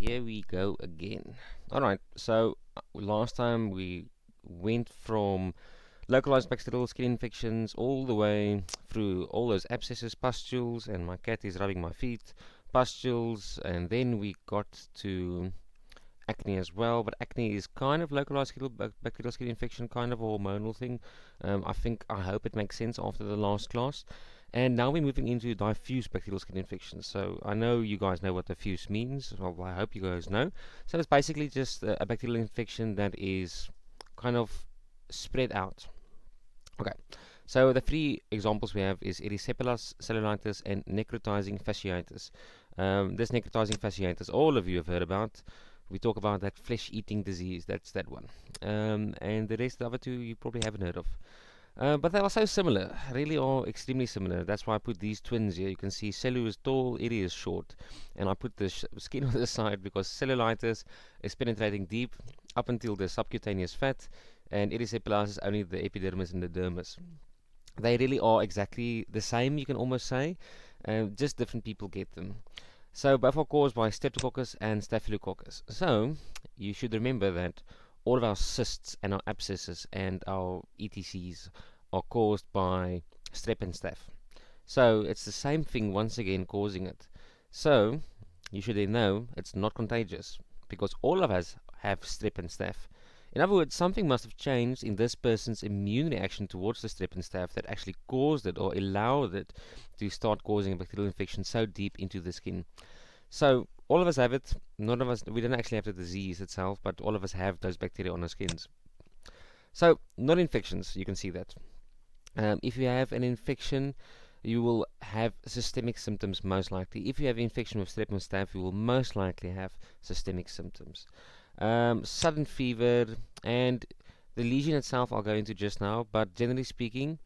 here we go again. Alright, so last time we went from localized bacterial skin infections all the way through all those abscesses, pustules, and my cat is rubbing my feet, pustules, and then we got to acne as well. But acne is kind of localized bacterial skin infection, kind of a hormonal thing. I hope it makes sense after the last class. And now we're moving into diffuse bacterial skin infections. So I know you guys know what diffuse means. Well, I hope you guys know. So it's basically just a bacterial infection that is kind of spread out. Okay. So the three examples we have is erysipelas, cellulitis, and necrotizing fasciitis. This necrotizing fasciitis, all of you have heard about. We talk about that flesh-eating disease. That's that one. And the rest of the other two you probably haven't heard of. But they are so similar, really are extremely similar. That's why I put these twins here. You can see Celu is tall, Eri is short. And I put the skin on the side because cellulitis is penetrating deep up until the subcutaneous fat, and erysipelas is only the epidermis and the dermis. They really are exactly the same, you can almost say, just different people get them. So both are caused by Streptococcus and Staphylococcus. So you should remember that all of our cysts and our abscesses and our ETCs are caused by strep and staph. So it's the same thing once again causing it. So you should then know it's not contagious because all of us have strep and staph. In other words, something must have changed in this person's immune reaction towards the strep and staph that actually caused it or allowed it to start causing a bacterial infection so deep into the skin. So all of us have it. None of us, we don't actually have the disease itself, but all of us have those bacteria on our skins. So not infections, you can see that. If you have an infection, you will have systemic symptoms most likely. If you have infection with strep and staph, you will most likely have systemic symptoms. Sudden fever, and the lesion itself I'll go into just now, but generally speaking,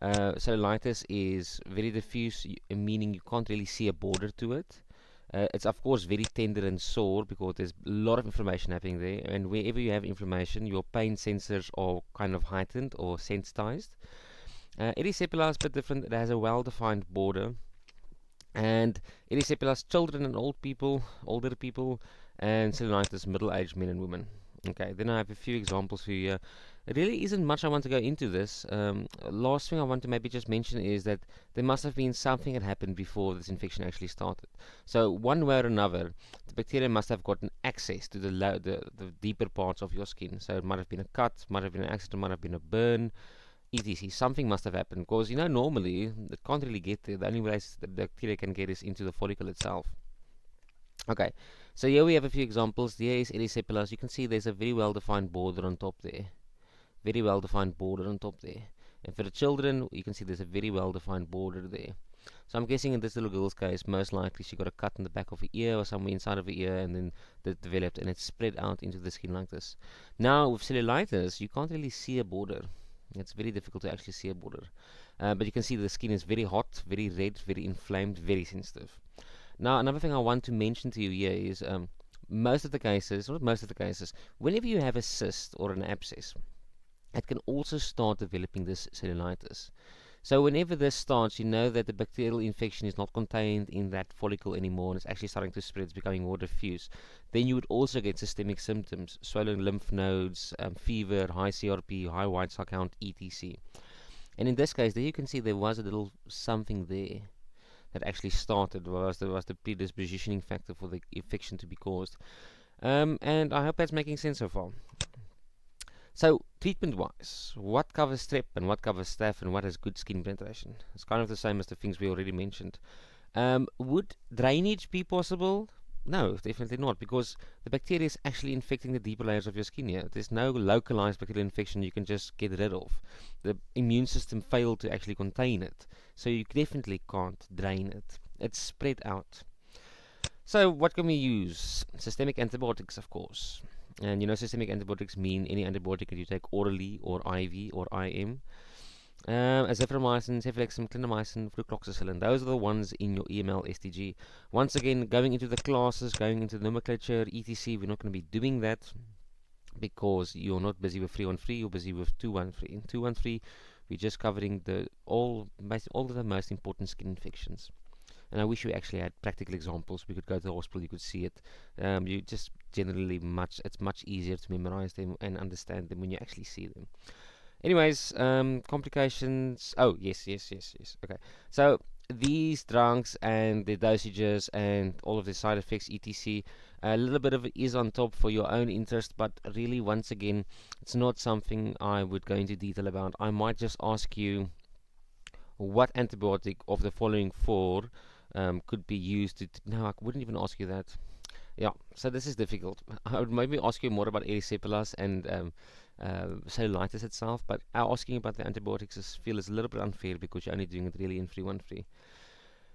cellulitis is very diffuse, meaning you can't really see a border to it. It's of course very tender and sore because there's a lot of inflammation happening there, and wherever you have inflammation, your pain sensors are kind of heightened or sensitized. Erysipelas is a bit different. It has a well-defined border, and erysipelas children and older people, and cellulitis middle-aged men and women. Okay, then I have a few examples for you here. There really isn't much I want to go into this. Last thing I want to maybe just mention is that there must have been something that happened before this infection actually started. So one way or another, the bacteria must have gotten access to the deeper parts of your skin. So it might have been a cut, might have been an accident, might have been a burn, etc. Something must have happened because normally it can't really get there. The only place the bacteria can get is into the follicle itself. Okay, so here we have a few examples. There is erysipelas. You can see there's a very well defined border on top there. Very well defined border on top there. And for the children, you can see there's a very well defined border there. So I'm guessing in this little girl's case, most likely she got a cut in the back of her ear or somewhere inside of her ear, and then that developed and it spread out into the skin like this. Now with cellulitis, you can't really see a border. It's very difficult to actually see a border. But you can see the skin is very hot, very red, very inflamed, very sensitive. Now, another thing I want to mention to you here is most of the cases, not most of the cases, whenever you have a cyst or an abscess, it can also start developing this cellulitis. So whenever this starts, you know that the bacterial infection is not contained in that follicle anymore and it's actually starting to spread, it's becoming more diffuse. Then you would also get systemic symptoms, swollen lymph nodes, fever, high CRP, high white cell count, etc. And in this case, there you can see there was a little something there that actually started, was the predispositioning factor for the infection to be caused. And I hope that's making sense so far. So, treatment-wise, what covers strep and what covers staph and what has good skin penetration? It's kind of the same as the things we already mentioned. Would drainage be possible? No, definitely not, because the bacteria is actually infecting the deeper layers of your skin here. There's no localized bacterial infection you can just get rid of. The immune system failed to actually contain it, so you definitely can't drain it. It's spread out. So what can we use? Systemic antibiotics, of course. And systemic antibiotics mean any antibiotic that you take orally or IV or IM. Azithromycin, cefalexin, clindamycin, flucloxacillin. Those are the ones in your EML STG. Once again, going into the classes, going into the nomenclature, etc., we're not going to be doing that because you're not busy with 313, you're busy with 213. In 213, we're just covering all of the most important skin infections. And I wish we actually had practical examples. We could go to the hospital, you could see it. You just generally it's much easier to memorize them and understand them when you actually see them. Anyways, complications. Oh, yes. Okay. So these drugs and the dosages and all of the side effects, etc. A little bit of it is on top for your own interest, but really, once again, it's not something I would go into detail about. I might just ask you what antibiotic of the following four could be used to. No, I wouldn't even ask you that. Yeah, so this is difficult. I would maybe ask you more about erysipelas and cellulitis itself, but asking about the antibiotics feel is a little bit unfair because you're only doing it really in free one free.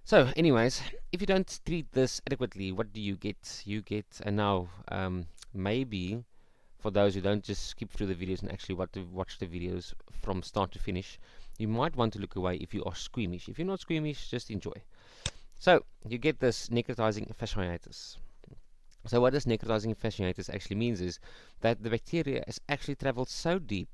So, anyways, if you don't treat this adequately, what do you get? You get, and now maybe for those who don't just skip through the videos and actually want to watch the videos from start to finish, you might want to look away if you are squeamish. If you're not squeamish, just enjoy. So, you get this necrotizing fasciitis. So what this necrotizing fasciitis actually means is that the bacteria has actually traveled so deep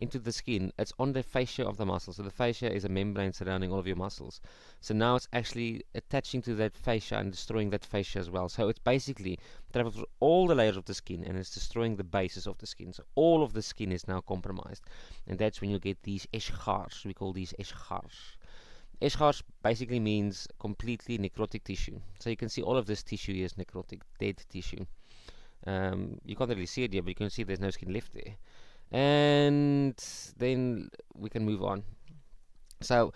into the skin, it's on the fascia of the muscle. So the fascia is a membrane surrounding all of your muscles. So now it's actually attaching to that fascia and destroying that fascia as well. So it's basically traveled through all the layers of the skin and it's destroying the basis of the skin. So all of the skin is now compromised. And that's when you get these eschars. We call these eschars. Eschars basically means completely necrotic tissue. So you can see all of this tissue here is necrotic, dead tissue. You can't really see it yet, but you can see there's no skin left there. And then we can move on. So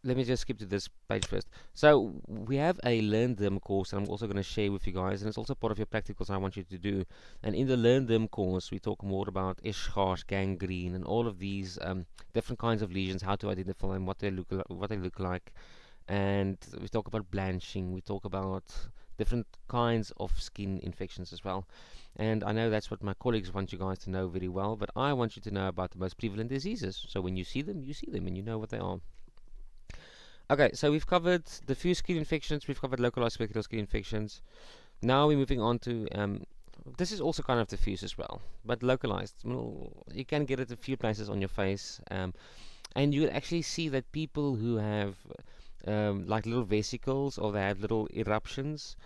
let me just skip to this page first. So we have a Learn Them course, and I'm also going to share with you guys, and it's also part of your practicals I want you to do. And in the Learn Them course, we talk more about eschars, gangrene, and all of these different kinds of lesions, how to identify them, what they look like, and we talk about blanching. We talk about different kinds of skin infections as well. And I know that's what my colleagues want you guys to know very well, but I want you to know about the most prevalent diseases. So when you see them, and you know what they are. Okay, so we've covered diffuse skin infections, we've covered localized bacterial skin infections. Now we're moving on to, this is also kind of diffuse as well, but localized. Well, you can get it a few places on your face, and you will actually see that people who have like little vesicles or they have little eruptions,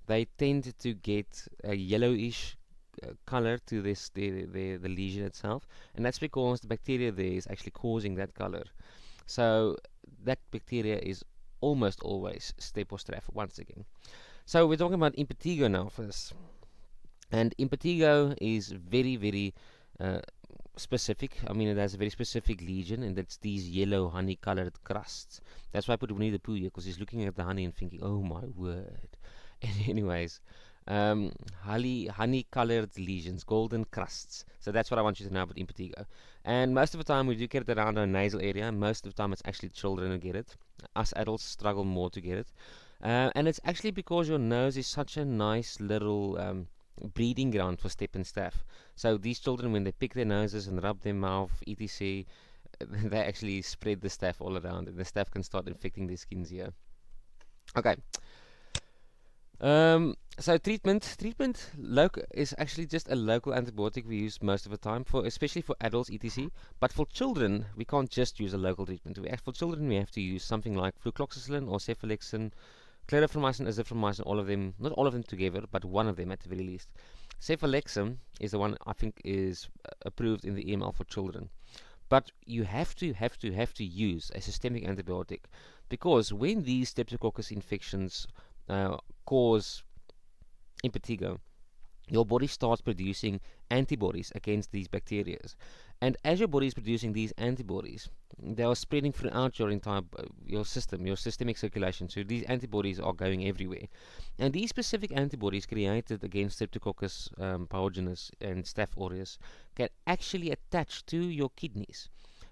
they tend to get a yellowish color to the lesion itself, and that's because the bacteria there is actually causing that color. So that bacteria is almost always Staph or Staph once again. So we're talking about impetigo now first. And impetigo is very uh, specific. I mean, it has a very specific lesion, and that's these yellow honey-colored crusts. That's why I put Winnie the Pooh here, because he's looking at the honey and thinking, oh my word. Anyways, honey-colored lesions, golden crusts. So that's what I want you to know about impetigo. And most of the time we do get it around our nasal area. Most of the time it's actually children who get it. Us adults struggle more to get it. And it's actually because your nose is such a nice little breeding ground for Staph and Staph. So these children, when they pick their noses and rub their mouth, etc., they actually spread the Staph all around, and the Staph can start infecting their skins here. Okay. So treatment is actually just a local antibiotic we use most of the time, especially for adults, etc. But for children, we can't just use a local treatment. For children, we have to use something like flucloxacillin or cephalexin, clarithromycin, azithromycin, all of them, not all of them together, but one of them at the very least. Cephalexin is the one I think is approved in the EML for children. But you have to use a systemic antibiotic, because when these Streptococcus infections cause impetigo, your body starts producing antibodies against these bacteria. And as your body is producing these antibodies, they are spreading throughout your entire your system, your systemic circulation. So these antibodies are going everywhere. And these specific antibodies created against Streptococcus pyogenes and Staph aureus can actually attach to your kidneys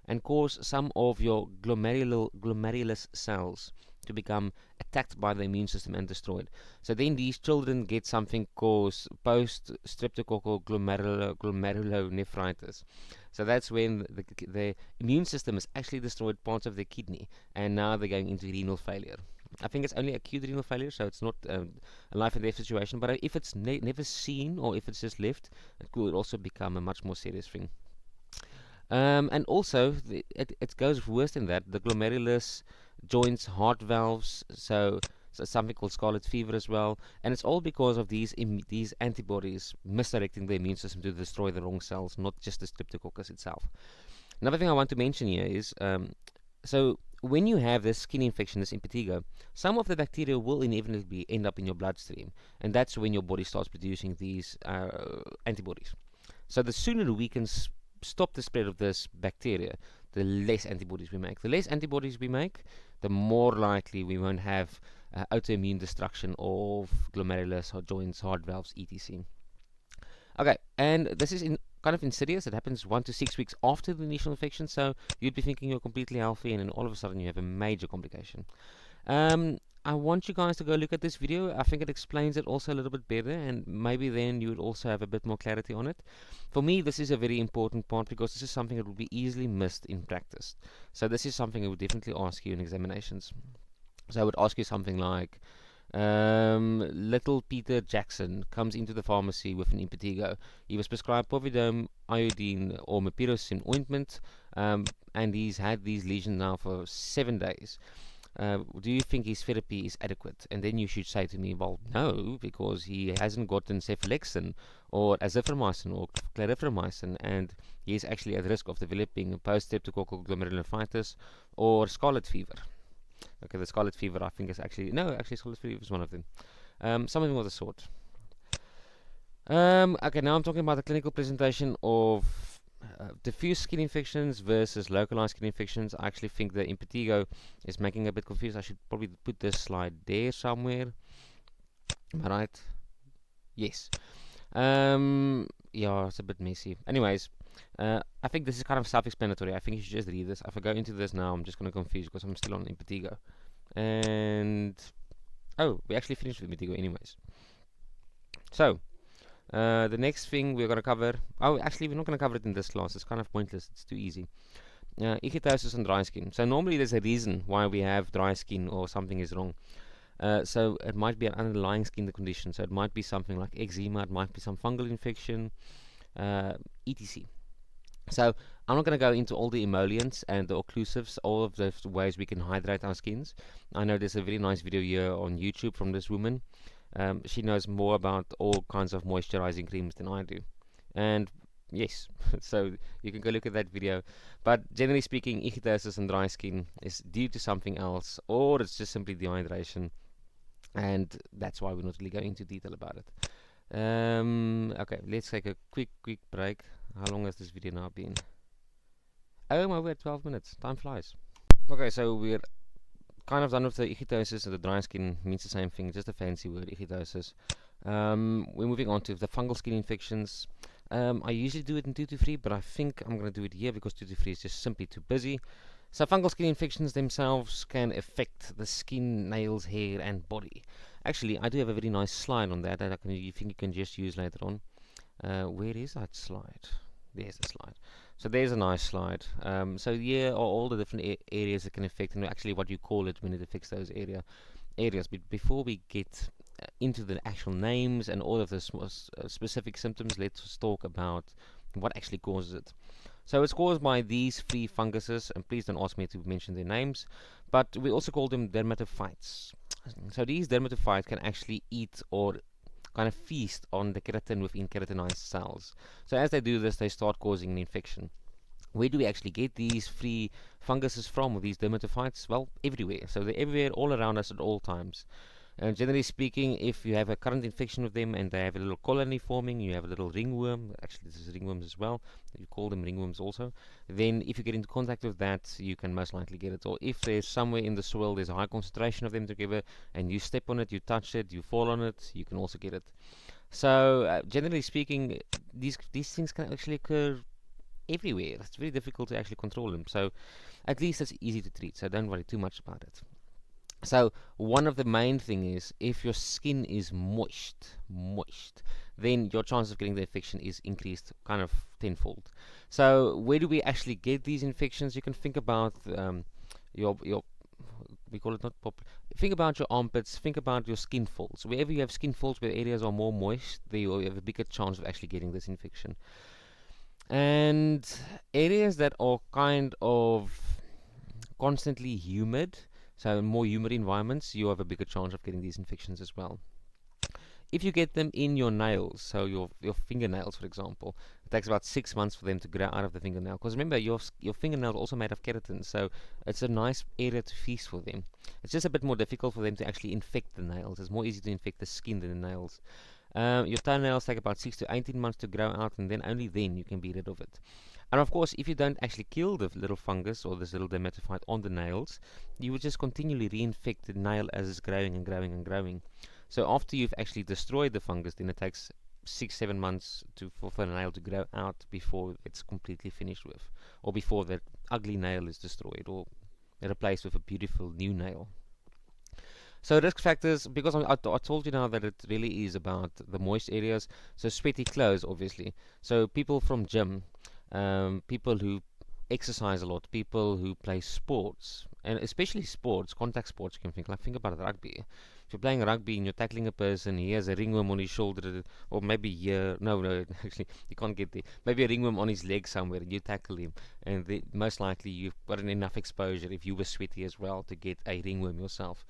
and cause some of your glomerulus cells to become attacked by the immune system and destroyed. So then these children get something called post-streptococcal glomerulonephritis. So that's when the immune system has actually destroyed parts of the kidney, and now they're going into renal failure. I think it's only acute renal failure, so it's not a life and death situation. But if it's never seen, or if it's just left, it could also become a much more serious thing. And also, it goes worse than that. The glomerulus joints, heart valves, so something called scarlet fever as well, and it's all because of these antibodies misdirecting the immune system to destroy the wrong cells, not just the streptococcus itself. Another thing I want to mention here is so when you have this skin infection, this impetigo, some of the bacteria will inevitably end up in your bloodstream, and that's when your body starts producing these antibodies. So the sooner we can stop the spread of this bacteria, the less antibodies we make. The less antibodies we make, the more likely we won't have autoimmune destruction of glomerulus, or joints, heart valves, etc. Okay, and this is kind of insidious. It happens 1 to 6 weeks after the initial infection, so you'd be thinking you're completely healthy, and then all of a sudden you have a major complication. I want you guys to go look at this video. I think it explains it also a little bit better, and maybe then you would also have a bit more clarity on it. For me, this is a very important part because this is something that will be easily missed in practice. So this is something I would definitely ask you in examinations. So I would ask you something like, little Peter Jackson comes into the pharmacy with an impetigo. He was prescribed povidone, iodine, or mepirocin ointment, and he's had these lesions now for 7 days. Do you think his therapy is adequate? And then you should say to me, well, no, because he hasn't gotten cephalexin or azithromycin or clarithromycin, and he is actually at risk of developing post-streptococcal glomerulonephritis or scarlet fever. Okay, the scarlet fever, I think, is actually scarlet fever is one of them. Something of the sort. Okay, now I'm talking about the clinical presentation of diffuse skin infections versus localized skin infections. I actually think the impetigo is making a bit confused. I should probably put this slide there somewhere. Am I right? Yes. Yeah, it's a bit messy. Anyways, I think this is kind of self-explanatory. I think you should just read this. If I go into this now, I'm just going to confuse because I'm still on impetigo. And oh, we actually finished with impetigo anyways. So, the next thing we're going to cover, oh, actually, we're not going to cover it in this class. It's kind of pointless. It's too easy. Ichthyosis and dry skin. So normally there's a reason why we have dry skin or something is wrong. So it might be an underlying skin condition. So it might be something like eczema. It might be some fungal infection, etc. So I'm not going to go into all the emollients and the occlusives, all of the ways we can hydrate our skins. I know there's a very nice video here on YouTube from this woman. She knows more about all kinds of moisturizing creams than I do. And yes, so you can go look at that video. But generally speaking, ichthyosis and dry skin is due to something else, or it's just simply dehydration. And that's why we're not really going into detail about it. Okay, let's take a quick break. How long has this video now been? Oh my word, 12 minutes. Time flies. Okay, so we're kind of done with the ichthyosis, and the dry skin means the same thing, just a fancy word, ichthyosis. We're moving on to the fungal skin infections. I usually do it in 2 to 3, but I think I'm going to do it here because 2 to 3 is just simply too busy. So fungal skin infections themselves can affect the skin, nails, hair, and body. Actually, I do have a very nice slide on that you think you can just use later on. Where is that slide? There's the slide. So there's a nice slide. So here are all the different areas that can affect, and actually what you call it when it affects those areas. But before we get into the actual names and all of the specific symptoms, let's talk about what actually causes it. So it's caused by these 3 funguses, and please don't ask me to mention their names, but we also call them dermatophytes. So these dermatophytes can actually eat or kind of feast on the keratin within keratinized cells. So as they do this, they start causing an infection. Where do we actually get these 3 funguses from, or these dermatophytes? Well, everywhere. So they're everywhere, all around us at all times. And generally speaking, if you have a current infection with them and they have a little colony forming, you have a little ringworm, actually this is ringworms as well, you call them ringworms also, then if you get into contact with that, you can most likely get it. Or if there's somewhere in the soil, there's a high concentration of them together, and you step on it, you touch it, you fall on it, you can also get it. So generally speaking, these things can actually occur everywhere. It's very difficult to actually control them. So at least it's easy to treat, so don't worry too much about it. So one of the main thing is, if your skin is moist, then your chance of getting the infection is increased kind of tenfold. So where do we actually get these infections? You can think about your we call it not pop. Think about your armpits. Think about your skin folds. Wherever you have skin folds where areas are more moist, there you have a bigger chance of actually getting this infection. And areas that are kind of constantly humid, So in more humid environments, you have a bigger chance of getting these infections as well. If you get them in your nails, so your fingernails, for example, it takes about 6 months for them to grow out of the fingernail. Because remember, your fingernail is also made of keratin, so it's a nice area to feast for them. It's just a bit more difficult for them to actually infect the nails. It's more easy to infect the skin than the nails. Your toenails take about 6 to 18 months to grow out, and then only then you can be rid of it. And of course, if you don't actually kill the little fungus or this little dermatophyte on the nails, you will just continually reinfect the nail as it's growing and growing and growing. So after you've actually destroyed the fungus, then it takes 6, 7 months for the nail to grow out before it's completely finished with, or before that ugly nail is destroyed or replaced with a beautiful new nail. So risk factors, because I told you now that it really is about the moist areas. So sweaty clothes, obviously. So people from gym, people who exercise a lot, people who play sports, and especially sports, contact sports. You can think about rugby. If you're playing rugby and you're tackling a person, he has a ringworm on his shoulder, or maybe here. No, actually, you can't get there. Maybe a ringworm on his leg somewhere, and you tackle him, and most likely you've gotten enough exposure if you were sweaty as well to get a ringworm yourself.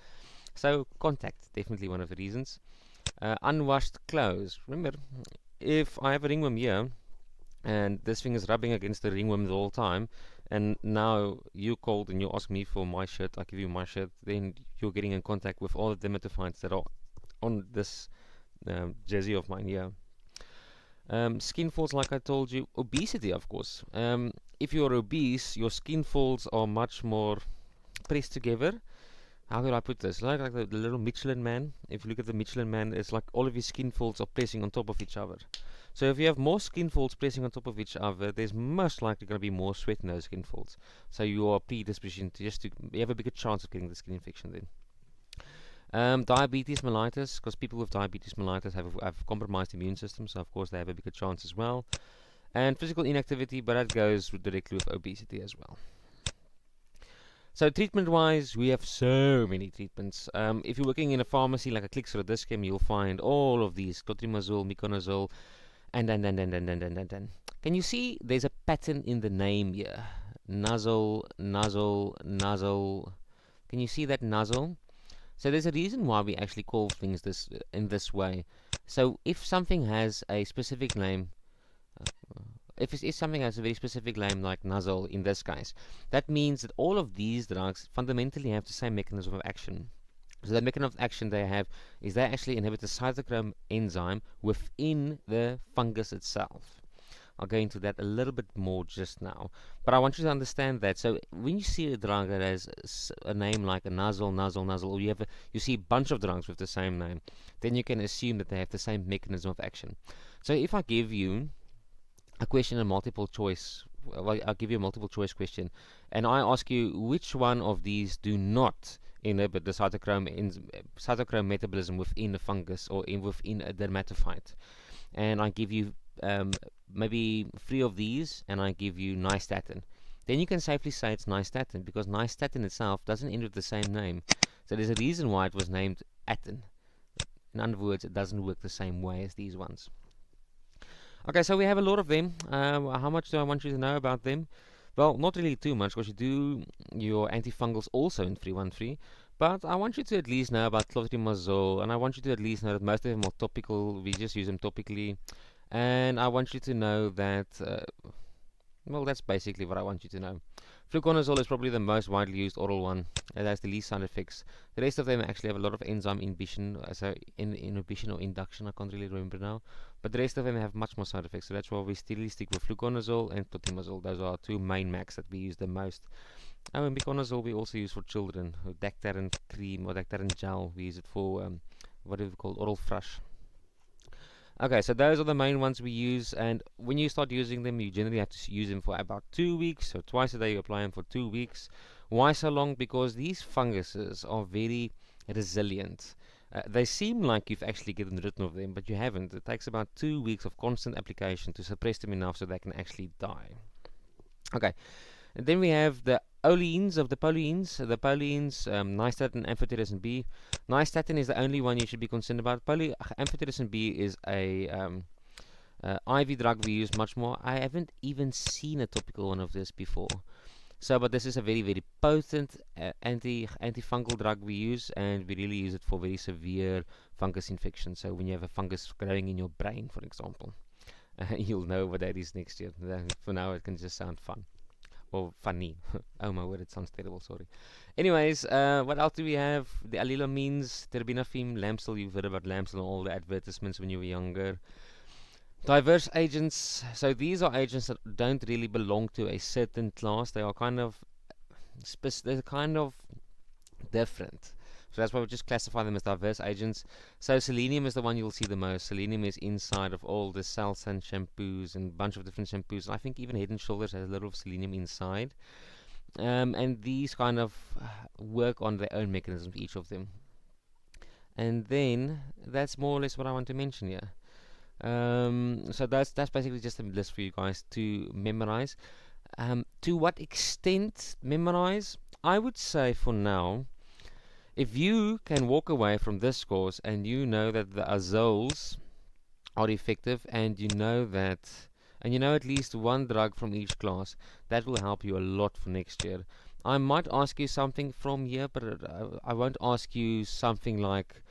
So contact, definitely one of the reasons. Unwashed clothes. Remember, if I have a ringworm here, and this thing is rubbing against the ringworm the whole time, and now you called and you ask me for my shirt, I give you my shirt, then you're getting in contact with all the dermatophytes that are on this jersey of mine here. Skin folds, like I told you. Obesity, of course. If you're obese, your skin folds are much more pressed together. How could I put this? Like the little Michelin man. If you look at the Michelin man, it's like all of his skin folds are pressing on top of each other. So if you have more skin folds pressing on top of each other, there's most likely going to be more sweat in those skin folds. So you are predispositioned to you have a bigger chance of getting the skin infection then. Diabetes mellitus, because people with diabetes mellitus have compromised immune systems, so of course they have a bigger chance as well. And physical inactivity, but that goes directly with obesity as well. So treatment-wise, we have so many treatments. If you're working in a pharmacy like a Clicks or a Dischem, you'll find all of these: clotrimazole, miconazole, and. Can you see there's a pattern in the name here? Nuzzle, nuzzle, nuzzle. Can you see that nuzzle? So there's a reason why we actually call things in this way. So if something has a specific name, if something has a very specific name like nuzzle in this case, that means that all of these drugs fundamentally have the same mechanism of action. So the mechanism of action they have is they actually inhibit the cytochrome enzyme within the fungus itself. I'll go into that a little bit more just now, but I want you to understand that. So when you see a drug that has a name like a nuzzle, or you see a bunch of drugs with the same name, then you can assume that they have the same mechanism of action. So if I give you a question, a multiple choice, well, I'll give you a multiple choice question, and I ask you which one of these do not inhibit the cytochrome metabolism within a fungus or within a dermatophyte, and I give you maybe 3 of these, and I give you nystatin, then you can safely say it's nystatin, because nystatin itself doesn't end with the same name. So there's a reason why it was named atin. In other words, it doesn't work the same way as these ones. Okay, so we have a lot of them. How much do I want you to know about them? Well, not really too much, because you do your antifungals also in 313. But I want you to at least know about clotrimazole, and I want you to at least know that most of them are topical. We just use them topically. And I want you to know that, well, that's basically what I want you to know. Fluconazole is probably the most widely used oral one. It has the least side effects. The rest of them actually have a lot of enzyme inhibition, inhibition or induction, I can't really remember now. But the rest of them have much more side effects, so that's why we still stick with fluconazole and clotrimazole. Those are our 2 main MACs that we use the most. Oh, and miconazole we also use for children. Dactarin cream or Dactarin gel, we use it for what do we call oral thrush. Okay, so those are the main ones we use, and when you start using them, you generally have to use them for about 2 weeks, so twice a day you apply them for 2 weeks. Why so long? Because these funguses are very resilient. They seem like you've actually gotten rid of them, but you haven't. It takes about 2 weeks of constant application to suppress them enough so they can actually die. Okay, and then we have the oleins of the polyenes. The polyenes, nystatin, amphotericin B. Nystatin is the only one you should be concerned about. Amphotericin B is a IV drug we use much more. I haven't even seen a topical one of this before. So, but this is a very, very potent antifungal drug we use, and we really use it for very severe fungus infections. So, when you have a fungus growing in your brain, for example, you'll know what that is next year. For now, it can just sound fun or funny. Oh my word, it sounds terrible. Sorry. Anyways, what else do we have? The allylamines, terbinafine, Lamstel. You've heard about Lamstel in all the advertisements when you were younger. Diverse agents. So these are agents that don't really belong to a certain class. They are kind of they're kind of different. So that's why we just classify them as diverse agents. So selenium is the one you'll see the most. Selenium is inside of all the Salsan shampoos and a bunch of different shampoos. I think even Head and Shoulders has a little of selenium inside. And these kind of work on their own mechanisms, each of them. And then that's more or less what I want to mention here. So that's basically just a list for you guys to memorize. To what extent memorize? I would say for now, if you can walk away from this course and you know that the azoles are effective and you know at least one drug from each class, that will help you a lot for next year. I might ask you something from here, but I won't ask you something like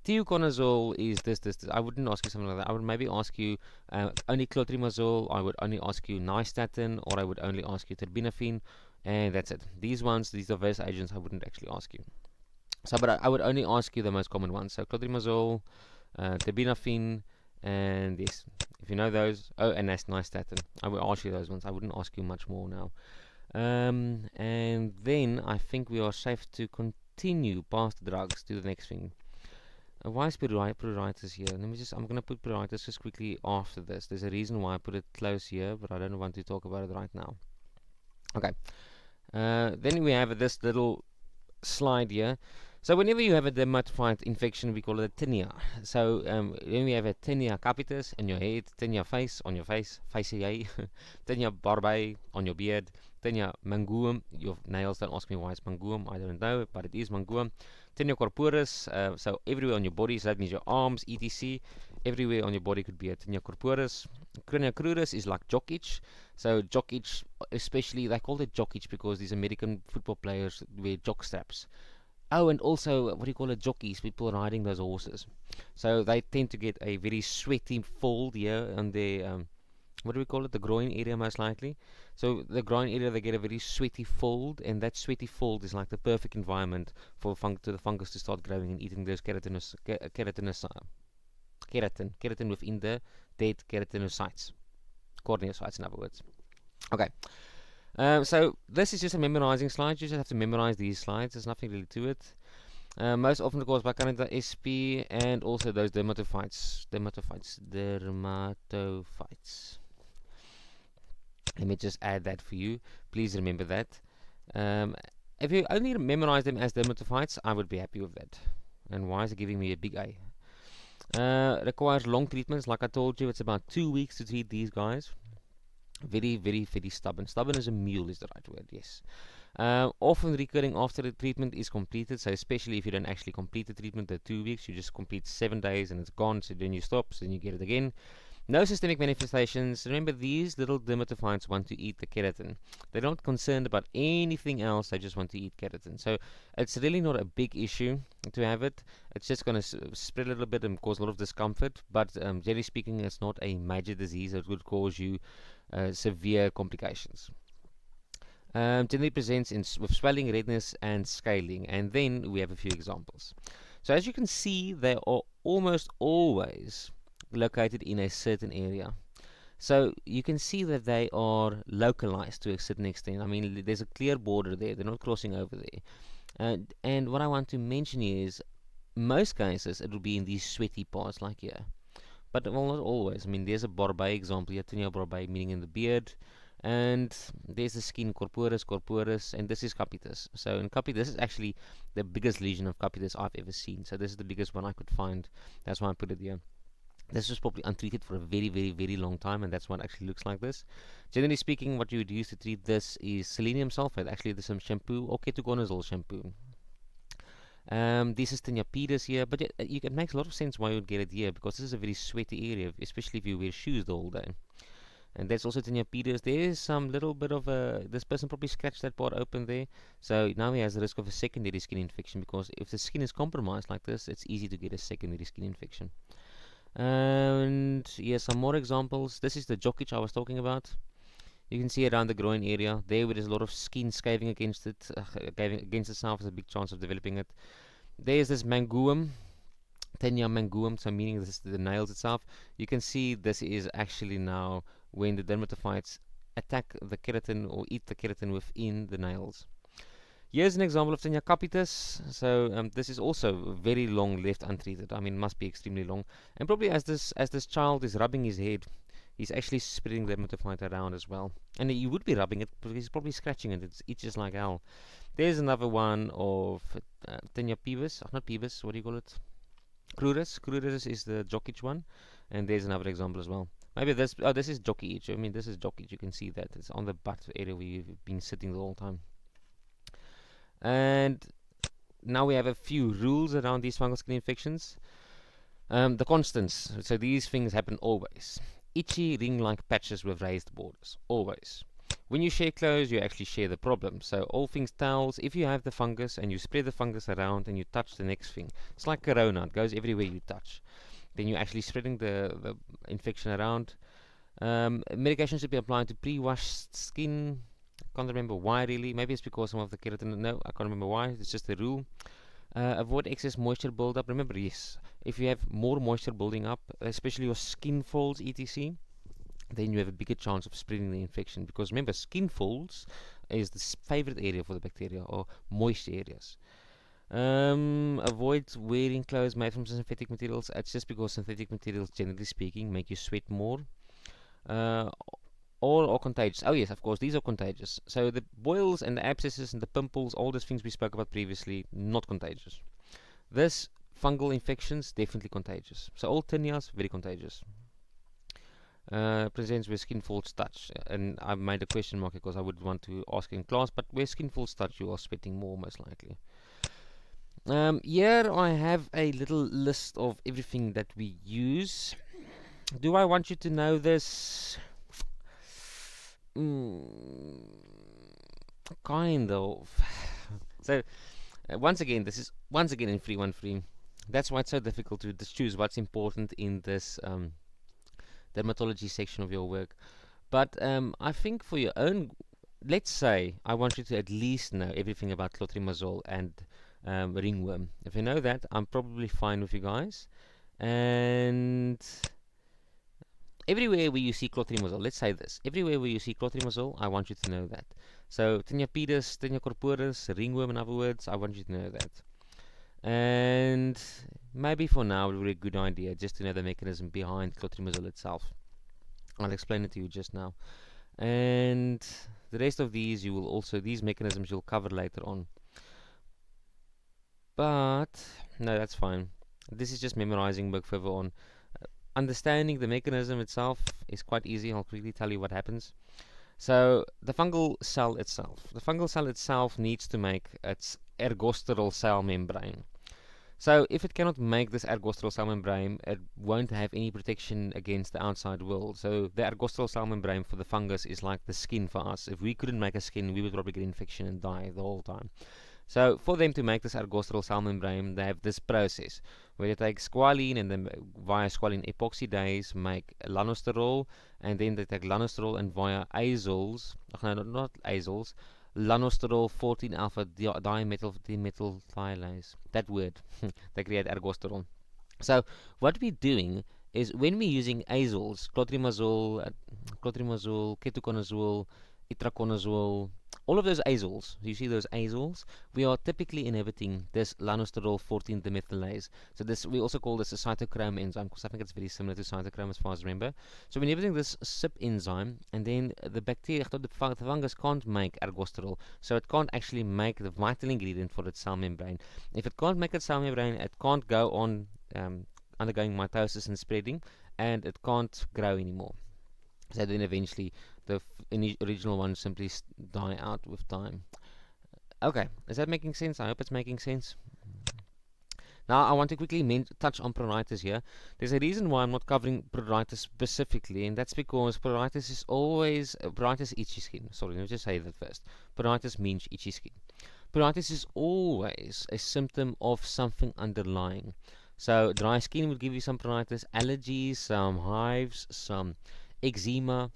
Teoconazole is this. I wouldn't ask you something like that. I would maybe ask you only clotrimazole. I would only ask you nystatin, or I would only ask you terbinafine, and that's it. These diverse agents, I wouldn't actually ask you. So, but I would only ask you the most common ones. So clotrimazole, terbinafine, and yes, if you know those. Oh, and that's nystatin. I would ask you those ones. I wouldn't ask you much more now. And then I think we are safe to continue past the drugs to the next thing. Why is pruritus here? I'm going to put pruritus just quickly after this. There's a reason why I put it close here, but I don't want to talk about it right now. Okay. Then we have this little slide here. So whenever you have a dermatophyte infection, we call it a tinea. So when we have a tinea capitis on your head, tinea face on your face, faciae, tinea barbae on your beard, tinea manguum, your nails. Don't ask me why it's manguum, I don't know, but it is manguum. Tinea corporis, so everywhere on your body, so that means your arms, etc. Everywhere on your body could be a tinea corporis. Crinea crudis is like jock itch. So jock itch, especially, they call it jock itch because these American football players wear jock straps. Oh, and also, what do you call it, jockeys, people riding those horses. So they tend to get a very sweaty fold here on their, what do we call it, the groin area most likely. So the groin area, they get a very sweaty fold, and that sweaty fold is like the perfect environment for the fungus to start growing and eating those keratin within the dead keratinocytes. Corneocytes, in other words. Okay. So this is just a memorizing slide. You just have to memorize these slides. There's nothing really to it. Most often caused by Candida sp and also those dermatophytes. Let me just add that for you. Please remember that. If you only memorize them as dermatophytes, I would be happy with that. And why is it giving me a big A? Requires long treatments. Like I told you, it's about 2 weeks to treat these guys. Very, very, very stubborn. Stubborn as a mule is the right word, yes. Often recurring after the treatment is completed, so especially if you don't actually complete the treatment, the 2 weeks, you just complete 7 days and it's gone, so then you stop, so then you get it again. No systemic manifestations. Remember, these little dermatophytes want to eat the keratin. They're not concerned about anything else, they just want to eat keratin. So it's really not a big issue to have it. It's just going to spread a little bit and cause a lot of discomfort, but generally speaking, it's not a major disease that would cause you severe complications. Generally presents with swelling, redness, and scaling. And then we have a few examples. So as you can see, they are almost always located in a certain area. So you can see that they are localized to a certain extent. I mean, there's a clear border there. They're not crossing over there. And what I want to mention is, most cases, it will be in these sweaty parts like here. But well, not always. I mean, there's a barbae example here, tinea barbae, meaning in the beard. And there's the skin corporis, and this is capitis. So in capitis, this is actually the biggest lesion of capitis I've ever seen. So this is the biggest one I could find. That's why I put it here. This was probably untreated for a very, very, very long time, and that's what it actually looks like this. Generally speaking, what you would use to treat this is selenium sulfate. Actually, there's some shampoo or ketoconazole shampoo. This is tinea pedis here, but it makes a lot of sense why you would get it here, because this is a very sweaty area, especially if you wear shoes the whole day. and that's also tinea pedis. There is some little bit of a, this person probably scratched that part open there, so now he has the risk of a secondary skin infection, because if the skin is compromised like this, it's easy to get a secondary skin infection. And yeah, some more examples. This is the jockage I was talking about. You can see around the groin area, there where there's a lot of skin scaving against it, against itself, there's a big chance of developing it. There's this manguum, Tenia manguum, so meaning this is the nails itself. You can see this is actually now when the dermatophytes attack the keratin or eat the keratin within the nails. Here's an example of Tenia capitis. So this is also very long left untreated. I mean, must be extremely long. And probably as this child is rubbing his head, he's actually spreading the dermatophyte around as well. And he would be rubbing it, but he's probably scratching it. It itches like hell. There's another one of Tenia pubis. Not pubis, what do you call it? Crurus. Crurus is the jockage one. And there's another example as well. Maybe this, oh, this is jockey itch. I mean, this is jockey itch. You can see that. It's on the butt area where you've been sitting the whole time. And now we have a few rules around these fungal skin infections. The constants. So these things happen always. Itchy ring-like patches with raised borders. Always. When you share clothes, you actually share the problem. So all things towels, if you have the fungus and you spread the fungus around and you touch the next thing, it's like corona. It goes everywhere you touch. Then you're actually spreading the infection around. Medication should be applied to pre-washed skin. Can't remember why really. Maybe it's because some of the keratin. No, I can't remember why. It's just a rule. Avoid excess moisture buildup. Remember, yes, if you have more moisture building up, especially your skin folds, etc., then you have a bigger chance of spreading the infection. Because remember, skin folds is the favorite area for the bacteria, or moist areas. Avoid wearing clothes made from synthetic materials. It's just because synthetic materials, generally speaking, make you sweat more. Uh, all are contagious. Oh yes, of course, these are contagious. So the boils and the abscesses and the pimples, all those things we spoke about previously, not contagious. This fungal infections, definitely contagious. So all tinnias, very contagious. Presents where skin folds touch. And I made a question mark because I would want to ask in class, but where skin folds touch, you are sweating more, most likely. Here I have a little list of everything that we use. Do I want you to know this? Kind of. So once again, this is once again in 313. That's why it's so difficult to choose what's important in this dermatology section of your work. But I think for your own, let's say I want you to at least know everything about clotrimazole and ringworm. If you know that, I'm probably fine with you guys. And everywhere where you see clotrimazole, let's say this, everywhere where you see clotrimazole, I want you to know that. So tinea pedis, tinea corporis, ringworm, in other words, I want you to know that. And maybe for now it would be a good idea just to know the mechanism behind clotrimazole itself. I'll explain it to you just now. And the rest of these you will also, these mechanisms you'll cover later on. But no, that's fine. This is just memorizing work further on. Understanding the mechanism itself is quite easy. I'll quickly tell you what happens. So the fungal cell itself needs to make its ergosterol cell membrane. So if it cannot make this ergosterol cell membrane, it won't have any protection against the outside world. So the ergosterol cell membrane for the fungus is like the skin for us. If we couldn't make a skin, we would probably get infection and die the whole time. So for them to make this ergosterol cell membrane, they have this process where they take squalene and then via squalene epoxidase make lanosterol, and then they take lanosterol and via azoles, no, not azoles, lanosterol 14 alpha dimethylthiolase. That word, they create ergosterol. So what we're doing is when we're using azoles, clotrimazole, ketoconazole, itraconazole, all of those azoles, you see those azoles, we are typically inhibiting this lanosterol 14 dimethylase. So this, we also call this a cytochrome enzyme, because I think it's very similar to cytochrome as far as I remember. So we're inhibiting this CYP enzyme, and then the bacteria, the fungus can't make ergosterol, so it can't actually make the vital ingredient for its cell membrane. If it can't make its cell membrane, it can't go on undergoing mitosis and spreading, and it can't grow anymore. So then eventually the original ones simply die out with time. Okay, is that making sense? I hope it's making sense. Now, I want to quickly touch on pruritus here. There's a reason why I'm not covering pruritus specifically, and that's because pruritus is always pruritus itchy skin. Sorry, let me just say that first. Pruritus means itchy skin. Pruritus is always a symptom of something underlying. So, dry skin would give you some pruritus, allergies, some hives, some eczema.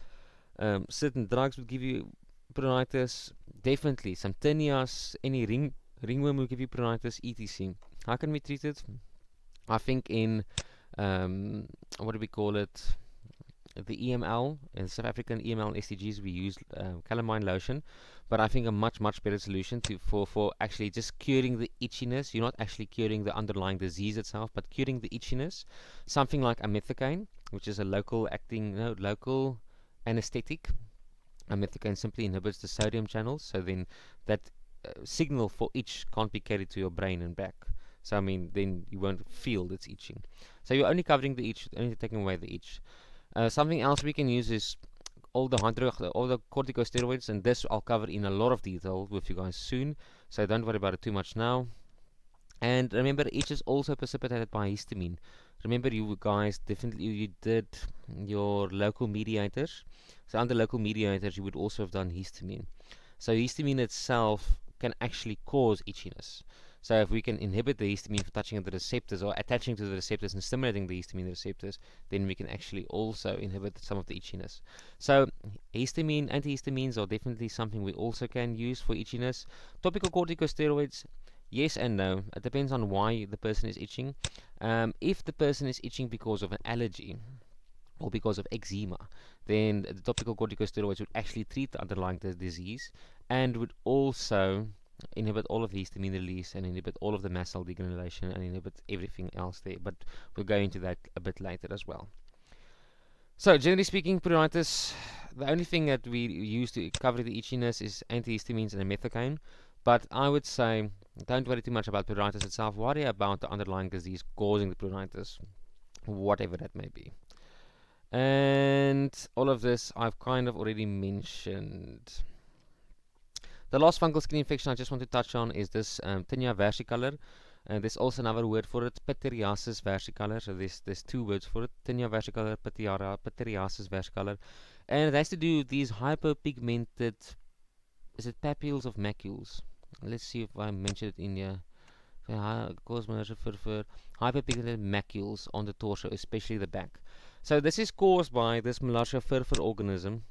Certain drugs would give you pruritus. Definitely, some tinnias, any ringworm will give you pruritus, etc. How can we treat it? I think in what do we call it? The EML in South African EML and STGs we use calamine lotion, but I think a much better solution for actually just curing the itchiness. You're not actually curing the underlying disease itself, but curing the itchiness. Something like amethicane, which is a local anesthetic. Amethicane simply inhibits the sodium channels, so then that signal for itch can't be carried to your brain and back. So I mean, then you won't feel it's itching. So you're only covering the itch, only taking away the itch. Something else we can use is all the corticosteroids, and this I'll cover in a lot of detail with you guys soon. So don't worry about it too much now. And remember, itch is also precipitated by histamine. Remember, you guys definitely you did your local mediators. So under local mediators, you would also have done histamine. So histamine itself can actually cause itchiness. So if we can inhibit the histamine from touching the receptors or attaching to the receptors and stimulating the histamine receptors, then we can actually also inhibit some of the itchiness. So antihistamines are definitely something we also can use for itchiness. Topical corticosteroids, yes and no. It depends on why the person is itching. If the person is itching because of an allergy or because of eczema, then the topical corticosteroids would actually treat the underlying disease and would also inhibit all of the histamine release and inhibit all of the mast cell degranulation and inhibit everything else there. But we'll go into that a bit later as well. So generally speaking, pruritus, the only thing that we use to cover the itchiness is antihistamines and amethicane. But I would say don't worry too much about pruritus itself. Worry about the underlying disease causing the pruritus, whatever that may be. And all of this I've kind of already mentioned. The last fungal skin infection I just want to touch on is this tinea versicolor. And there's also another word for it, pityriasis versicolor. So there's two words for it, tinea versicolor, pityriasis versicolor. And it has to do with these hyperpigmented, is it papules of macules? Let's see if I mentioned it in here. Hyperpigmented macules on the torso, especially the back. So this is caused by this Malaria furfur organism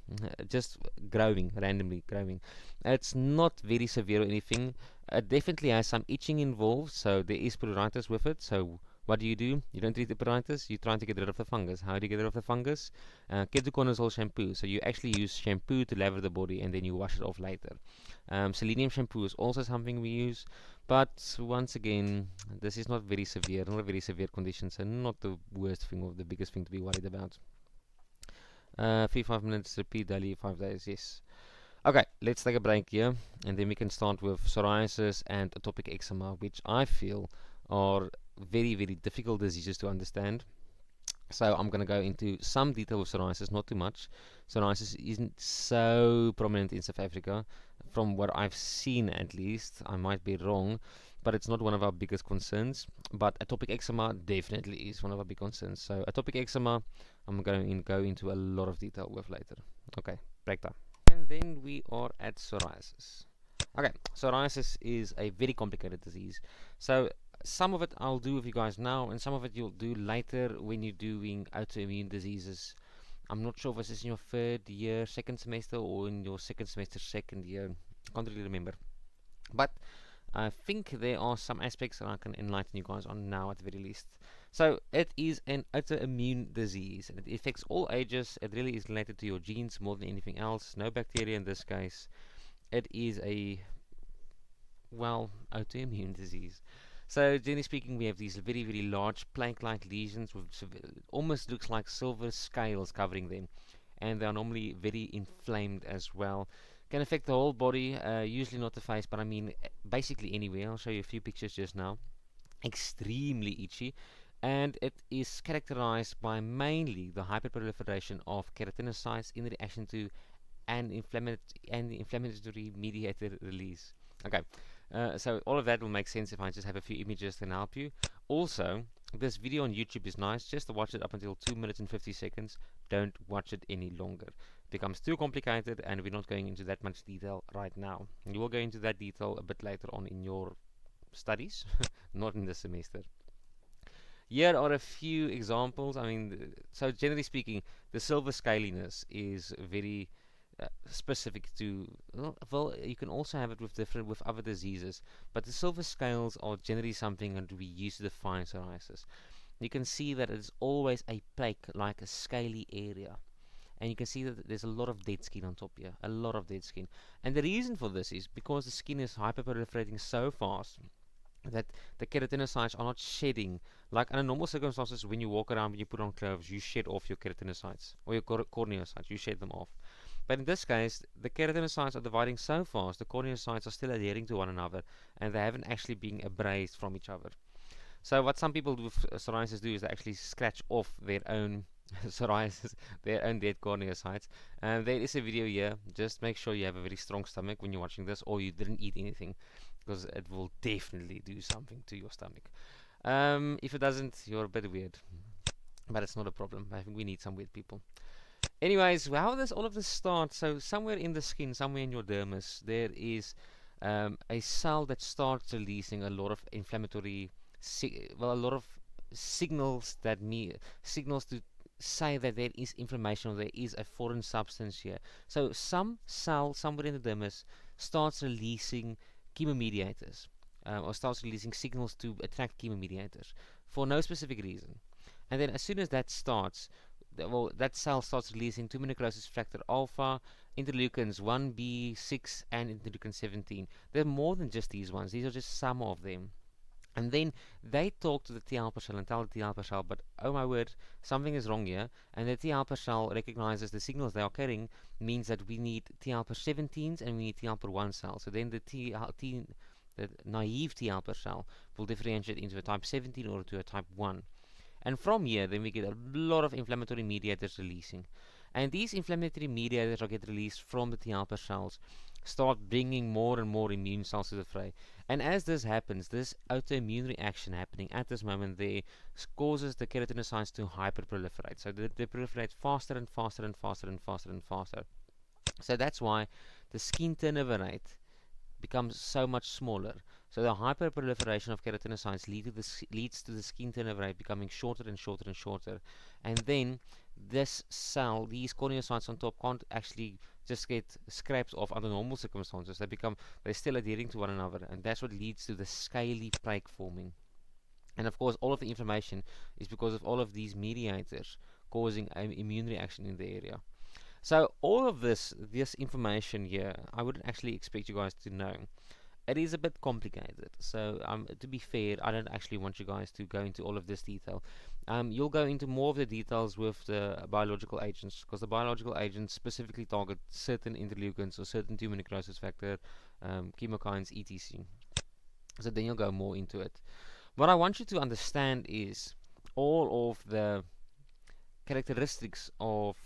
just randomly growing. It's not very severe or anything. It definitely has some itching involved, so there is pruritus with it. So what do? You don't treat the pruritus, you're trying to get rid of the fungus. How do you get rid of the fungus? Ketoconazole shampoo. So you actually use shampoo to lather the body and then you wash it off later. Selenium shampoo is also something we use. But once again, this is not a very severe condition, so not the worst thing or the biggest thing to be worried about. 5 minutes, repeat daily, 5 days, yes. Okay, let's take a break here, and then we can start with psoriasis and atopic eczema, which I feel are very difficult diseases to understand. So I'm going to go into some detail with psoriasis, not too much. Psoriasis isn't so prominent in South Africa, from what I've seen at least. I might be wrong, but it's not one of our biggest concerns. But atopic eczema definitely is one of our big concerns. So atopic eczema, I'm going to go into a lot of detail with later. Okay, break time. And then we are at psoriasis. Okay, psoriasis is a very complicated disease. So some of it I'll do with you guys now, and some of it you'll do later when you're doing autoimmune diseases. I'm not sure if this is in your third year, second semester, or in your second semester, second year. I can't really remember. But I think there are some aspects that I can enlighten you guys on now at the very least. So it is an autoimmune disease, and it affects all ages. It really is related to your genes more than anything else. No bacteria in this case. It is a, autoimmune disease. So generally speaking, we have these very large plaque-like lesions with almost looks like silver scales covering them, and they are normally very inflamed as well. Can affect the whole body, usually not the face, but I mean basically anywhere. I'll show you a few pictures just now. Extremely itchy, and it is characterized by mainly the hyperproliferation of keratinocytes in reaction to an inflammatory mediated release. Okay, So all of that will make sense if I just have a few images to help you. Also, this video on YouTube is nice. Just watch it up until 2 minutes and 50 seconds. Don't watch it any longer. It becomes too complicated, and we're not going into that much detail right now. You will go into that detail a bit later on in your studies, not in the semester. Here are a few examples. I mean, so generally speaking, the silver scaliness is very specific to, well, you can also have it with other diseases, but the silver scales are generally something that we use to define psoriasis. You can see that it's always a plaque, like a scaly area. And you can see that there's a lot of dead skin on top here, a lot of dead skin. And the reason for this is because the skin is hyperproliferating so fast that the keratinocytes are not shedding. Like under normal circumstances, when you walk around, when you put on clothes, you shed off your keratinocytes or your corneocytes, you shed them off. But in this case, the keratinocytes are dividing so fast, the corneocytes are still adhering to one another, and they haven't actually been abrased from each other. So what some people with psoriasis do is they actually scratch off their own psoriasis, their own dead corneocytes. And there is a video here. Just make sure you have a very strong stomach when you're watching this, or you didn't eat anything, because it will definitely do something to your stomach. If it doesn't, you're a bit weird, but it's not a problem. I think we need some weird people. Anyways, how does all of this start? So somewhere in the skin, somewhere in your dermis, there is a cell that starts releasing a lot of inflammatory, a lot of signals signals to say that there is inflammation or there is a foreign substance here. So some cell somewhere in the dermis starts releasing chemomediators, or starts releasing signals to attract chemomediators for no specific reason. And then as soon as that starts, that cell starts releasing tumor necrosis factor alpha, interleukins 1b, 6, and interleukin 17. There are more than just these ones. These are just some of them. And then they talk to the T helper cell and tell the T helper cell, but oh my word, something is wrong here. And the T helper cell recognizes the signals they are carrying means that we need T helper 17s and we need T helper 1 cell. So then the naive T helper cell will differentiate into a type 17 or to a type 1. And from here, then we get a lot of inflammatory mediators releasing. And these inflammatory mediators that get released from the T helper cells start bringing more and more immune cells to the fray. And as this happens, this autoimmune reaction happening at this moment there causes the keratinocytes to hyperproliferate. So they proliferate faster and faster and faster and faster and faster. So that's why the skin turnover rate becomes so much smaller. So the hyperproliferation of keratinocytes leads to the skin turnover rate becoming shorter and shorter and shorter. And then these corneocytes on top can't actually just get scraped off under normal circumstances. They're still adhering to one another, and that's what leads to the scaly plaque forming. And of course, all of the inflammation is because of all of these mediators causing an immune reaction in the area. So all of this information here, I wouldn't actually expect you guys to know. It is a bit complicated. So to be fair, I don't actually want you guys to go into all of this detail. You'll go into more of the details with the biological agents, because the biological agents specifically target certain interleukins or certain tumor necrosis factor, chemokines, etc. So then you'll go more into it. What I want you to understand is all of the characteristics of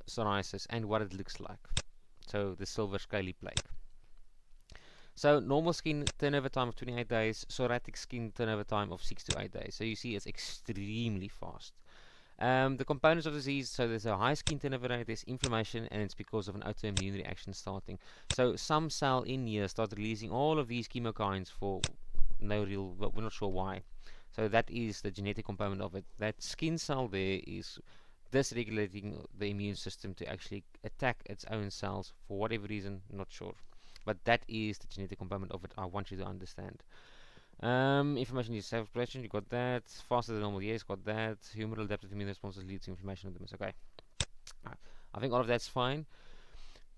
psoriasis and what it looks like. So the silver scaly plaque. So normal skin turnover time of 28 days, psoriatic skin turnover time of 6 to 8 days. So you see it's extremely fast. The components of the disease, so there's a high skin turnover rate, there's inflammation, and it's because of an autoimmune reaction starting. So some cell in here starts releasing all of these chemokines for no real, well, we're not sure why. So that is the genetic component of it. That skin cell there is dysregulating the immune system to actually attack its own cells for whatever reason, not sure. But that is the genetic component of it. I want you to understand. Information is self-expression, you got that. Faster than normal, yes, got that. Humoral adaptive immune responses lead to inflammation of the miss. Okay. I think all of that's fine.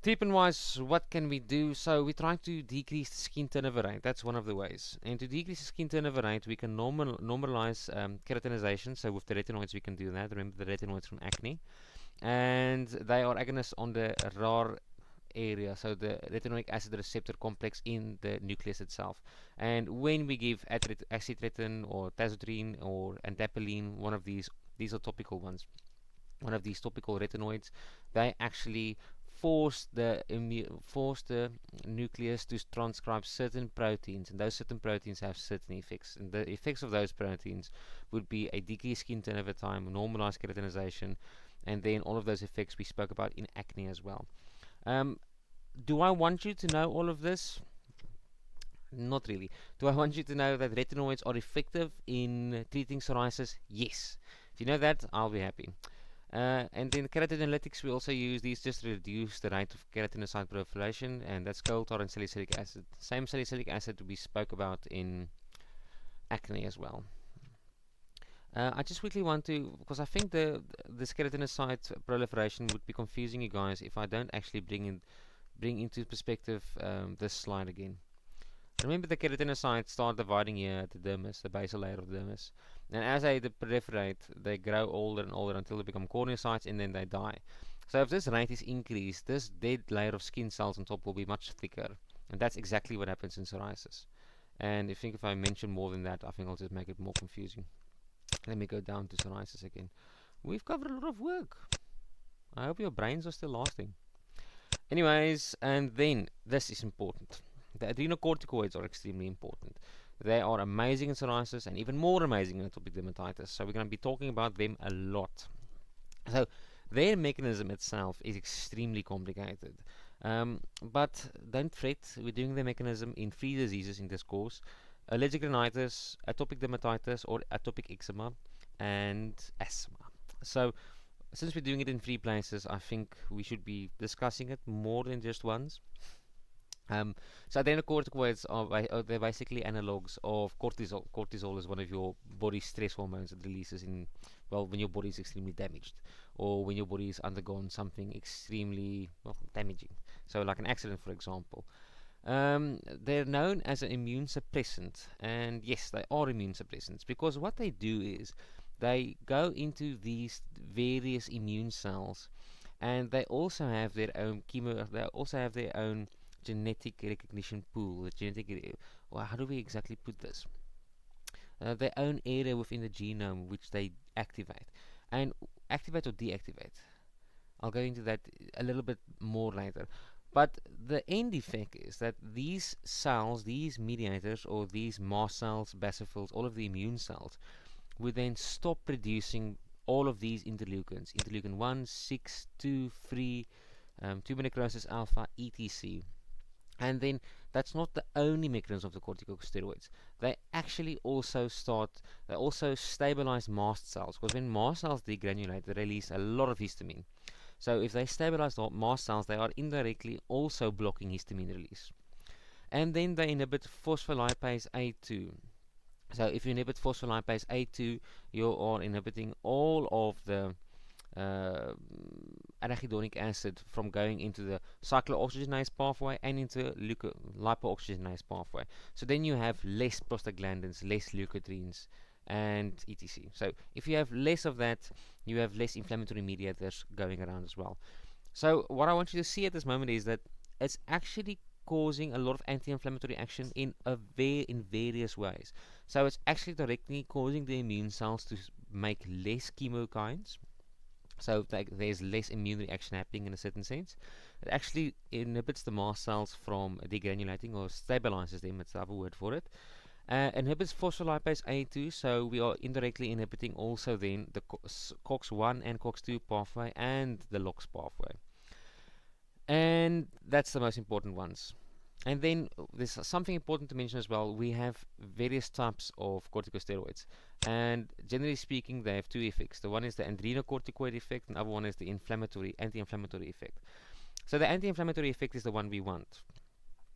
Treatment-wise, what can we do? So we're trying to decrease the skin turnover rate. That's one of the ways. And to decrease the skin turnover rate, we can normalize keratinization. So with the retinoids, we can do that. Remember the retinoids from acne. And they are agonists on the RAR area, so the retinoic acid receptor complex in the nucleus itself. And when we give acitretin or tazotrine or antapaline, one of these are topical ones, one of these topical retinoids, they actually force the nucleus to transcribe certain proteins, and those certain proteins have certain effects. And the effects of those proteins would be a decreased skin turnover time, normalized keratinization, and then all of those effects we spoke about in acne as well. Um, do I want you to know all of this? Not really. Do I want you to know that retinoids are effective in treating psoriasis? Yes. If you know that, I'll be happy. And in keratinolytics, we also use these just to reduce the rate of keratinocyte proliferation, and that's coal tar and salicylic acid. Same salicylic acid we spoke about in acne as well. I just quickly want to, because I think this keratinocyte proliferation would be confusing you guys if I don't actually bring into perspective this slide again. Remember, the keratinocytes start dividing here at the dermis, the basal layer of the dermis. And as they proliferate, they grow older and older until they become corneocytes, and then they die. So if this rate is increased, this dead layer of skin cells on top will be much thicker. And that's exactly what happens in psoriasis. And I think if I mention more than that, I think I'll just make it more confusing. Let me go down to psoriasis again. We've covered a lot of work. I hope your brains are still lasting. Anyways, and then this is important. The adrenocorticoids are extremely important. They are amazing in psoriasis and even more amazing in atopic dermatitis. So we're going to be talking about them a lot. So their mechanism itself is extremely complicated. But don't fret, we're doing the mechanism in 3 diseases in this course: allergic rhinitis, atopic dermatitis or atopic eczema, and asthma. So since we're doing it in 3 places, I think we should be discussing it more than just once. So adrenocorticoids they're basically analogs of cortisol. Cortisol is one of your body's stress hormones that releases when your body is extremely damaged, or when your body has undergone something extremely damaging. So like an accident, for example. They're known as an immune suppressant, and yes, they are immune suppressants because what they do is they go into these various immune cells, and they also have their own They also have their own genetic recognition pool. Well, how do we exactly put this? Their own area within the genome which they activate, and activate or deactivate. I'll go into that a little bit more later. But the end effect is that these cells, these mediators, or these mast cells, basophils, all of the immune cells, would then stop producing all of these interleukins: interleukin 1, 6, 2, 3, tumor necrosis alpha, etc. And then that's not the only mechanism of the corticosteroids. They actually also stabilize mast cells, because when mast cells degranulate, they release a lot of histamine. So if they stabilize the mast cells, they are indirectly also blocking histamine release. And then they inhibit phospholipase A2. So if you inhibit phospholipase A2, you are inhibiting all of the arachidonic acid from going into the cyclooxygenase pathway and into lipooxygenase pathway. So then you have less prostaglandins, less leukotrienes, and etc. So if you have less of that, you have less inflammatory mediators going around as well. So what I want you to see at this moment is that it's actually causing a lot of anti-inflammatory action in various ways. So it's actually directly causing the immune cells to make less chemokines. So there's less immune reaction happening in a certain sense. It actually inhibits the mast cells from degranulating, or stabilizes them, that's the other word for it. Inhibits phospholipase A2, so we are indirectly inhibiting also then the COX-1 and COX-2 pathway and the LOX pathway. And that's the most important ones. And then there's something important to mention as well. We have various types of corticosteroids, and generally speaking, they have 2 effects. The one is the adrenocorticoid effect, and the other one is the anti-inflammatory effect. So the anti-inflammatory effect is the one we want,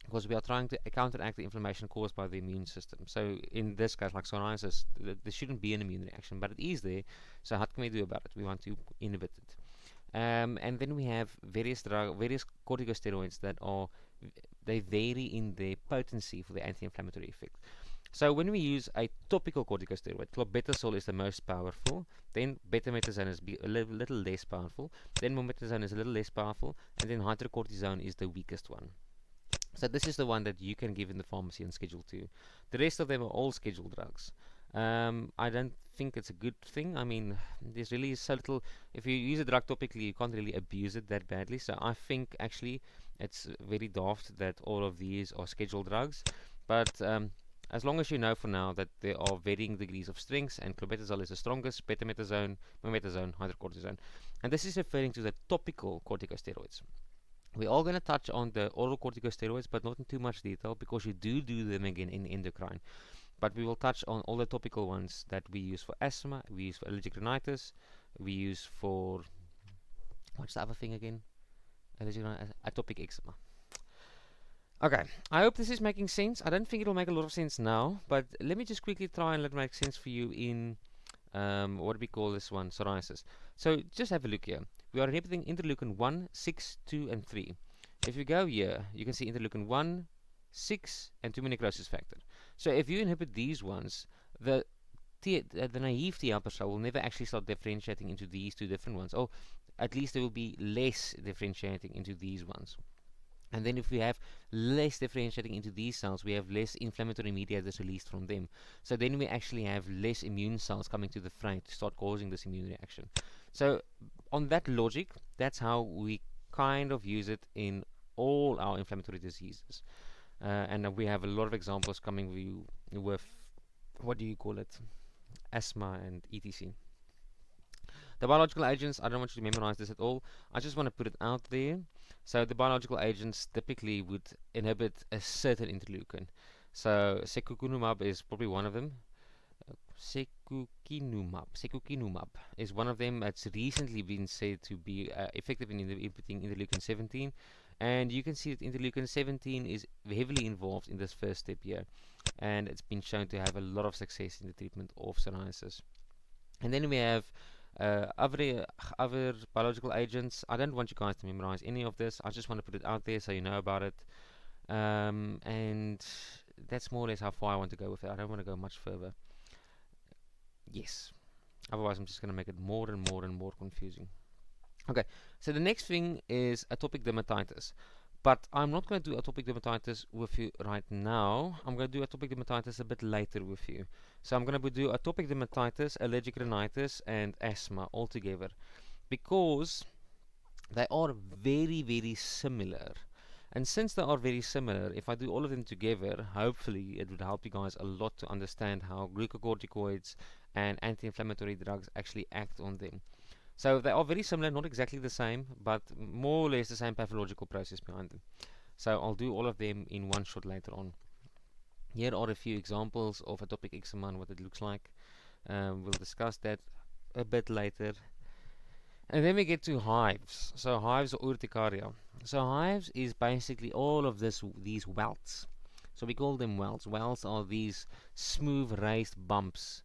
because we are trying to counteract the inflammation caused by the immune system. So in this case, like psoriasis, there shouldn't be an immune reaction, but it is there. So what can we do about it? We want to inhibit it. And then we have various corticosteroids that they vary in their potency for the anti-inflammatory effect. So when we use a topical corticosteroid, clobetasol is the most powerful, then betamethasone is a little less powerful, then mometasone is a little less powerful, and then hydrocortisone is the weakest one. So this is the one that you can give in the pharmacy on Schedule 2. The rest of them are all scheduled drugs. I don't think it's a good thing. I mean, there's really so little. If you use a drug topically, you can't really abuse it that badly. So I think actually it's very daft that all of these are scheduled drugs. But as long as you know for now that there are varying degrees of strengths, and clobetasol is the strongest, betamethasone, mometasone, hydrocortisone, and this is referring to the topical corticosteroids. We are going to touch on the oral corticosteroids, but not in too much detail because you do them again in endocrine. But we will touch on all the topical ones that we use for asthma, we use for allergic rhinitis, we use for what's the other thing again? Allergic rhinitis, atopic eczema. Okay, I hope this is making sense. I don't think it'll make a lot of sense now, but let me just quickly try and let it make sense for you in what do we call this one? Psoriasis. So just have a look here. We are inhibiting interleukin 1, 6, 2, and 3. If you go here, you can see interleukin 1, 6, and tumor necrosis factor. So if you inhibit these ones, the naive T helper cell will never actually start differentiating into these two different ones. Or at least there will be less differentiating into these ones. And then if we have less differentiating into these cells, we have less inflammatory mediators released from them. So then we actually have less immune cells coming to the front to start causing this immune reaction. So on that logic, that's how we kind of use it in all our inflammatory diseases. And we have a lot of examples coming with, what do you call it, asthma and etc. The biological agents, I don't want you to memorize this at all. I just want to put it out there. So the biological agents typically would inhibit a certain interleukin. So secukinumab is probably one of them. Secukinumab is one of them that's recently been said to be effective in inhibiting interleukin 17. And you can see that interleukin 17 is heavily involved in this first step here. And it's been shown to have a lot of success in the treatment of psoriasis. And then we have other biological agents. I don't want you guys to memorize any of this. I just want to put it out there so you know about it. And that's more or less how far I want to go with it. I don't want to go much further. Yes. Otherwise, I'm just going to make it more and more and more confusing. Okay, so the next thing is atopic dermatitis. But I'm not going to do atopic dermatitis with you right now. I'm going to do atopic dermatitis a bit later with you. So I'm going to do atopic dermatitis, allergic rhinitis, and asthma all together. Because they are very, very similar. And since they are very similar, if I do all of them together, hopefully it would help you guys a lot to understand how glucocorticoids and anti-inflammatory drugs actually act on them. So they are very similar, not exactly the same, but more or less the same pathological process behind them. So I'll do all of them in one shot later on. Here are a few examples of atopic eczema and what it looks like. We'll discuss that a bit later. And then we get to hives. So hives or urticaria. So hives is basically all of these welts. So we call them welts. Welts are these smooth raised bumps.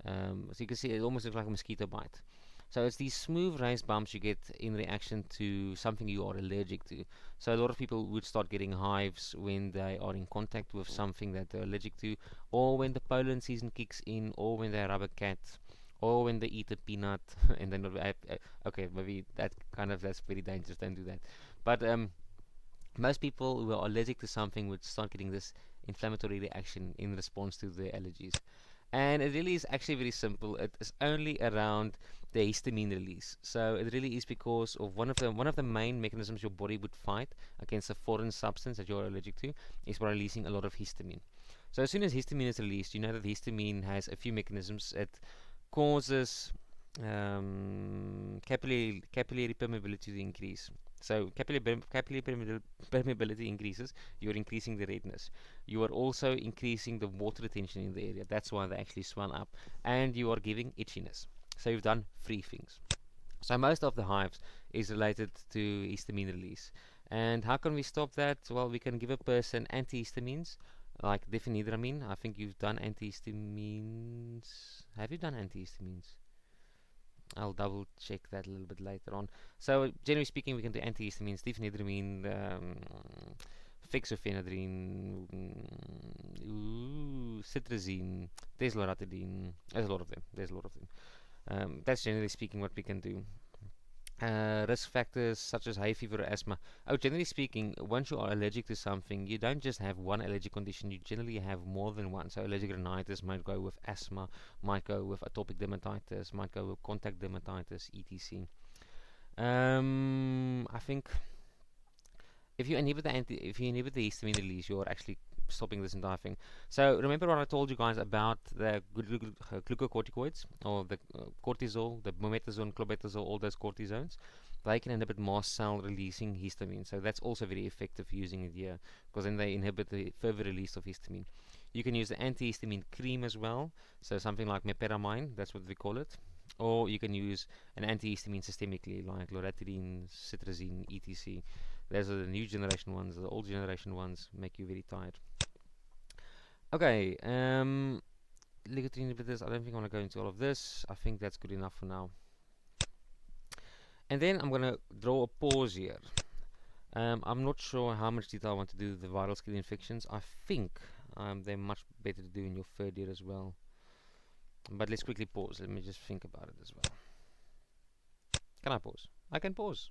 So you can see it almost looks like a mosquito bite. So it's these smooth raised bumps you get in reaction to something you are allergic to. So a lot of people would start getting hives when they are in contact with something that they're allergic to, or when the pollen season kicks in, or when they rub a cat, or when they eat a peanut. And then okay, maybe that's very dangerous. Don't do that. But most people who are allergic to something would start getting this inflammatory reaction in response to their allergies. And it really is actually very simple. It is only around the histamine release. So it really is because of one of the main mechanisms your body would fight against a foreign substance that you're allergic to is by releasing a lot of histamine. So as soon as histamine is released, you know that histamine has a few mechanisms. It causes capillary permeability to increase. So capillary permeability increases, you're increasing the redness. You are also increasing the water retention in the area. That's why they actually swell up. And you are giving itchiness. So you've done three things. So most of the hives is related to histamine release. And how can we stop that? Well, we can give a person antihistamines like diphenhydramine. I think you've done antihistamines. Have you done antihistamines? I'll double check that a little bit later on. So generally speaking, we can do antihistamines, diphenhydramine, fexofenadine, cetirizine, desloratadine. There's a lot of them. That's generally speaking what we can do. Risk factors such as hay fever or asthma. Oh, generally speaking, once you are allergic to something, you don't just have one allergic condition, you generally have more than one. So, allergic rhinitis might go with asthma, might go with atopic dermatitis, might go with contact dermatitis, etc. I think if you inhibit the histamine release, you're actually stopping this entire thing. So remember what I told you guys about the glucocorticoids or the cortisol, the mometazole, clobetasol, all those cortisones. They can inhibit mast cell releasing histamine. So that's also very effective using it here because then they inhibit the further release of histamine. You can use the antihistamine cream as well. So something like meperamine, that's what we call it. Or you can use an antihistamine systemically like loratadine, cetirizine, etc. Those are the new generation ones. The old generation ones make you very tired. Okay, nicotine inhibitors. I don't think I want to go into all of this. I think that's good enough for now. And then I'm gonna draw a pause here. I'm not sure how much detail I want to do with the viral skin infections. I think they're much better to do in your third year as well. But let's quickly pause. Let me just think about it as well. Can I pause? I can pause.